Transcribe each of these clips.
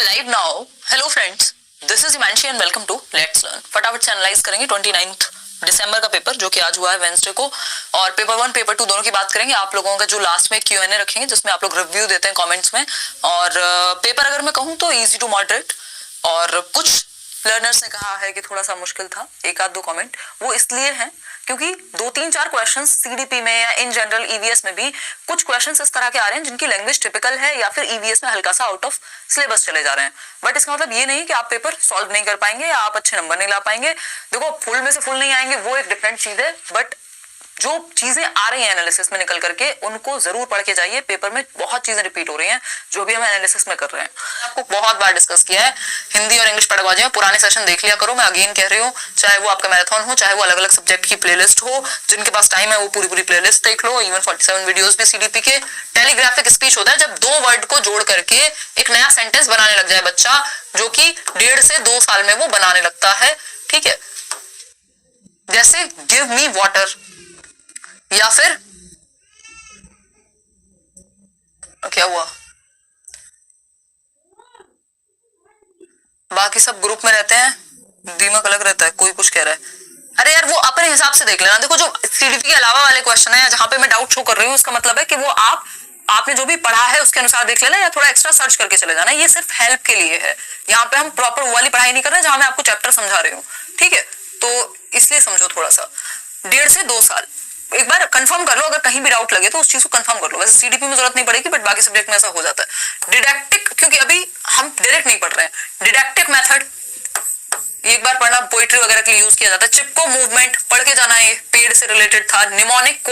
live now. Hello friends, this is Himanshi and welcome to Let's Learn. फटाफट से analyse करेंगे 29 दिसंबर का paper जो कि आज हुआ है वेंसडे को, और पेपर 1 पेपर 2 दोनों की बात करेंगे। आप लोगों का जो लास्ट में Q&A रखेंगे जिसमें आप लोग रिव्यू देते हैं कमेंट्स में। और पेपर अगर मैं कहूँ तो इजी टू मॉडरेट, और कुछ लर्नर्स ने कहा है कि थोड़ा सा मुश्किल था, एक आध दो कमेंट वो इसलिए हैं क्योंकि 2-3-4 क्वेश्चंस सीडीपी में या इन जनरल ईवीएस में भी कुछ क्वेश्चंस इस तरह के आ रहे हैं जिनकी लैंग्वेज टिपिकल है या फिर ईवीएस में हल्का सा आउट ऑफ सिलेबस चले जा रहे हैं। बट इसका मतलब ये नहीं कि आप पेपर सॉल्व नहीं कर पाएंगे या आप अच्छे नंबर नहीं ला पाएंगे। देखो, फुल में से फुल नहीं आएंगे वो एक डिफरेंट चीज है, बट जो चीजें आ रही हैं एनालिसिस में निकल करके उनको जरूर पढ़ के जाइए। पेपर में बहुत चीजें रिपीट हो रही हैं जो भी हम एनालिसिस में कर रहे हैं। आपको बहुत बार डिस्कस किया है हिंदी और इंग्लिश पेडागोजी में, पुराने सेशन देख लिया करो। मैं अगेन कह रही हूँ, चाहे वो आपका मैराथन हो, चाहे वो अलग अलग सब्जेक्ट की प्लेलिस्ट हो, जिनके पास टाइम है वो पूरी प्लेलिस्ट देख लो। इवन 47 वीडियोस भी सीडीपी के। टेलीग्राफिक स्पीच होता है जब 2 वर्ड को जोड़ करके एक नया सेंटेंस बनाने लग जाए बच्चा, जो कि 1.5 से 2 साल में वो बनाने लगता है। ठीक है, जैसे गिव मी वाटर, या फिर क्या हुआ, बाकी सब ग्रुप में रहते हैं, दीमक अलग रहता है, कोई कुछ कह रहा है। अरे यार, वो अपने हिसाब से देख लेना। देखो, जो सीडीपी के अलावा वाले क्वेश्चन है जहां पे मैं डाउट शो कर रही हूँ, उसका मतलब है कि वो आपने जो भी पढ़ा है उसके अनुसार देख लेना, या थोड़ा एक्स्ट्रा सर्च करके चले जाना। ये सिर्फ हेल्प के लिए है, यहाँ पे हम प्रॉपर वो वाली पढ़ाई नहीं कर रहे जहां मैं आपको चैप्टर समझा रही हूँ। ठीक है, तो इसलिए समझो थोड़ा सा। 1.5 से 2 साल एक बार कंफर्म कर लो, अगर कहीं भी डाउट लगे तो उस चीज को कंफर्म कर लो। वैसे सीडीपी में जरूरत नहीं पड़ेगी, बट बाकी सब्जेक्ट में ऐसा हो जाता है। डिडैक्टिक, क्योंकि अभी हम डायरेक्ट नहीं पढ़ रहे हैं, डिडैक्टिक मेथड एक बार पढ़ना पोइट्री वगैरह के लिए यूज किया जाता है। चिपको मूवमेंट पढ़ के जाना है, पेड़ से रिलेटेड था। निमोनिक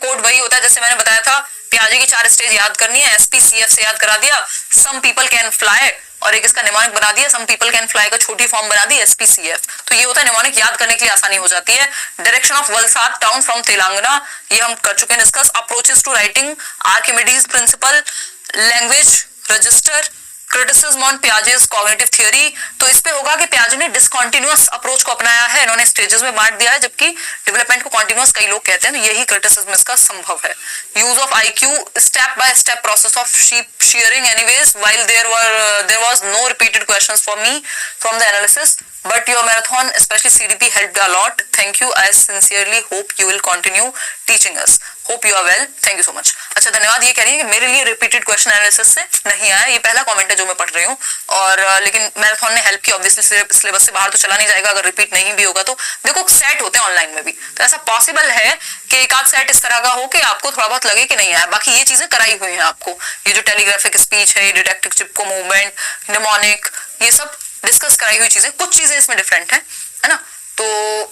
कोड वही होता है जैसे मैंने बताया था, पियाजे की 4 स्टेज याद करनी है, SPCF से याद करा दिया, सम पीपल कैन फ्लाई, और एक इसका निमोनिक बना दिया, सम पीपल कैन फ्लाई का छोटी फॉर्म बना दी SPCF। तो ये होता है निमोनिक, याद करने के लिए आसानी हो जाती है। Direction of Valsad town from Telangana, ये हम कर चुके हैं discuss. Approaches to writing, Archimedes principle, language register, criticism on Piaget's cognitive theory. तो इस पे होगा कि पियाजे ने डिसकंटिन्यूअस अप्रोच को अपनाया है, इन्होंने स्टेजेस में बांट दिया है, जबकि डेवलपमेंट को कॉन्टिन्यूअस कई लोग कहते हैं। तो यही क्रिटिसिज्म इसका संभव है। Use of IQ, step by step process of sheep shearing anyways, while there was no repeated questions for me from the analysis, but your marathon, especially CDP, helped a lot. Thank you. I sincerely hope you will continue teaching us. Hope you are well. Thank you so much. अच्छा, धन्यवाद। ये कह रही है कि मेरे लिए repeated question analysis से नहीं आया, ये पहला कमेंट है जो मैं पढ़ रही हूँ। और लेकिन मैराथन ने हेल्प की। ऑब्वियसली सिलेबस से बाहर तो चला नहीं जाएगा अगर रिपीट नहीं भी होगा तो। देखो, सेट होते हैं ऑनलाइन में भी, तो ऐसा पॉसिबल है कि एक आध सेट इस तरह का हो कि आपको थोड़ा बहुत लगे कि नहीं आया। बाकी ये चीजें कराई हुई हैं आपको, ये जो टेलीग्राफिक स्पीच है, डिडैक्टिक चिपको मूवमेंट, निमोनिक, ये सब डिस्कस कराई हुई चीजें। कुछ चीजें इसमें डिफरेंट है ना, तो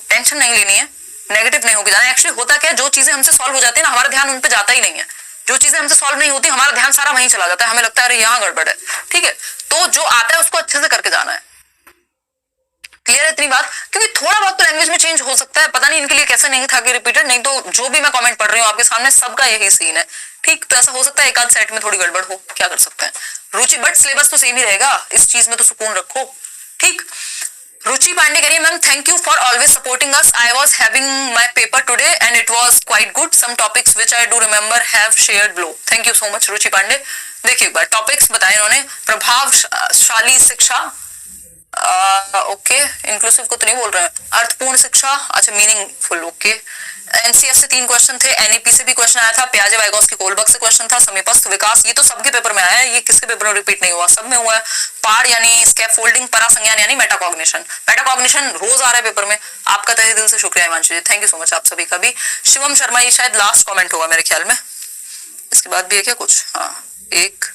टेंशन नहीं लेनी है, नेगेटिव नहीं होगी जाना। एक्चुअली होता क्या है, जो चीजें हमसे सॉल्व हो जाती है ना, हमारा ध्यान उन पे जाता ही नहीं है। जो चीजें हमसे सॉल्व नहीं होती, हमारा ध्यान सारा वहीं चला जाता है, हमें लगता है अरे यहाँ गड़बड़ है। ठीक है, तो जो आता है उसको अच्छे से करके जाना है। क्लियर है इतनी बात? क्योंकि थोड़ा बहुत तो लैंग्वेज में चेंज हो सकता है, पता नहीं इनके लिए कैसे नहीं था कि रिपीटेड, नहीं तो जो भी मैं कमेंट पढ़ रही हूँ आपके सामने सबका यही सीन है। ठीक, तो ऐसा हो सकता है एक आध सेट में थोड़ी गड़बड़ हो, क्या कर सकते हैं। रुचि, बट सिलेबस तो सेम ही रहेगा, इस चीज में तो सुकून रखो। ठीक, रुचि पांडे करिए, ma'am thank you for always supporting us. I was having my paper today and it was quite good. Some topics which I do remember have shared below. Thank you so much Ruchi Pandey. देखिए एक बार topics बताए इन्होंने। प्रभावशाली शिक्षा, okay, inclusive को तो नहीं बोल रहे हैं। अर्थपूर्ण शिक्षा, अच्छा, मीनिंगफुल, ओके। NCF से 3 क्वेश्चन थे, NEP से भी क्वेश्चन आया था, पियाजे वाइगोस्की कोलबर्ग से क्वेश्चन था, समीपस्थ विकास, ये तो सबके पेपर में आया है, ये किसके पेपर में रिपीट नहीं हुआ, सब में हुआ है। पाड़ यानी स्कैफोल्डिंग, परासंज्ञान यानी मेटाकॉग्निशन रोज आ रहा है पेपर में। आपका तहे दिल से शुक्रिया हिमांशु जी, थैंक यू सो मच आप सभी का भी। शिवम शर्मा, ये शायद लास्ट कॉमेंट होगा मेरे ख्याल में, इसके बाद भी है क्या कुछ? हाँ, एक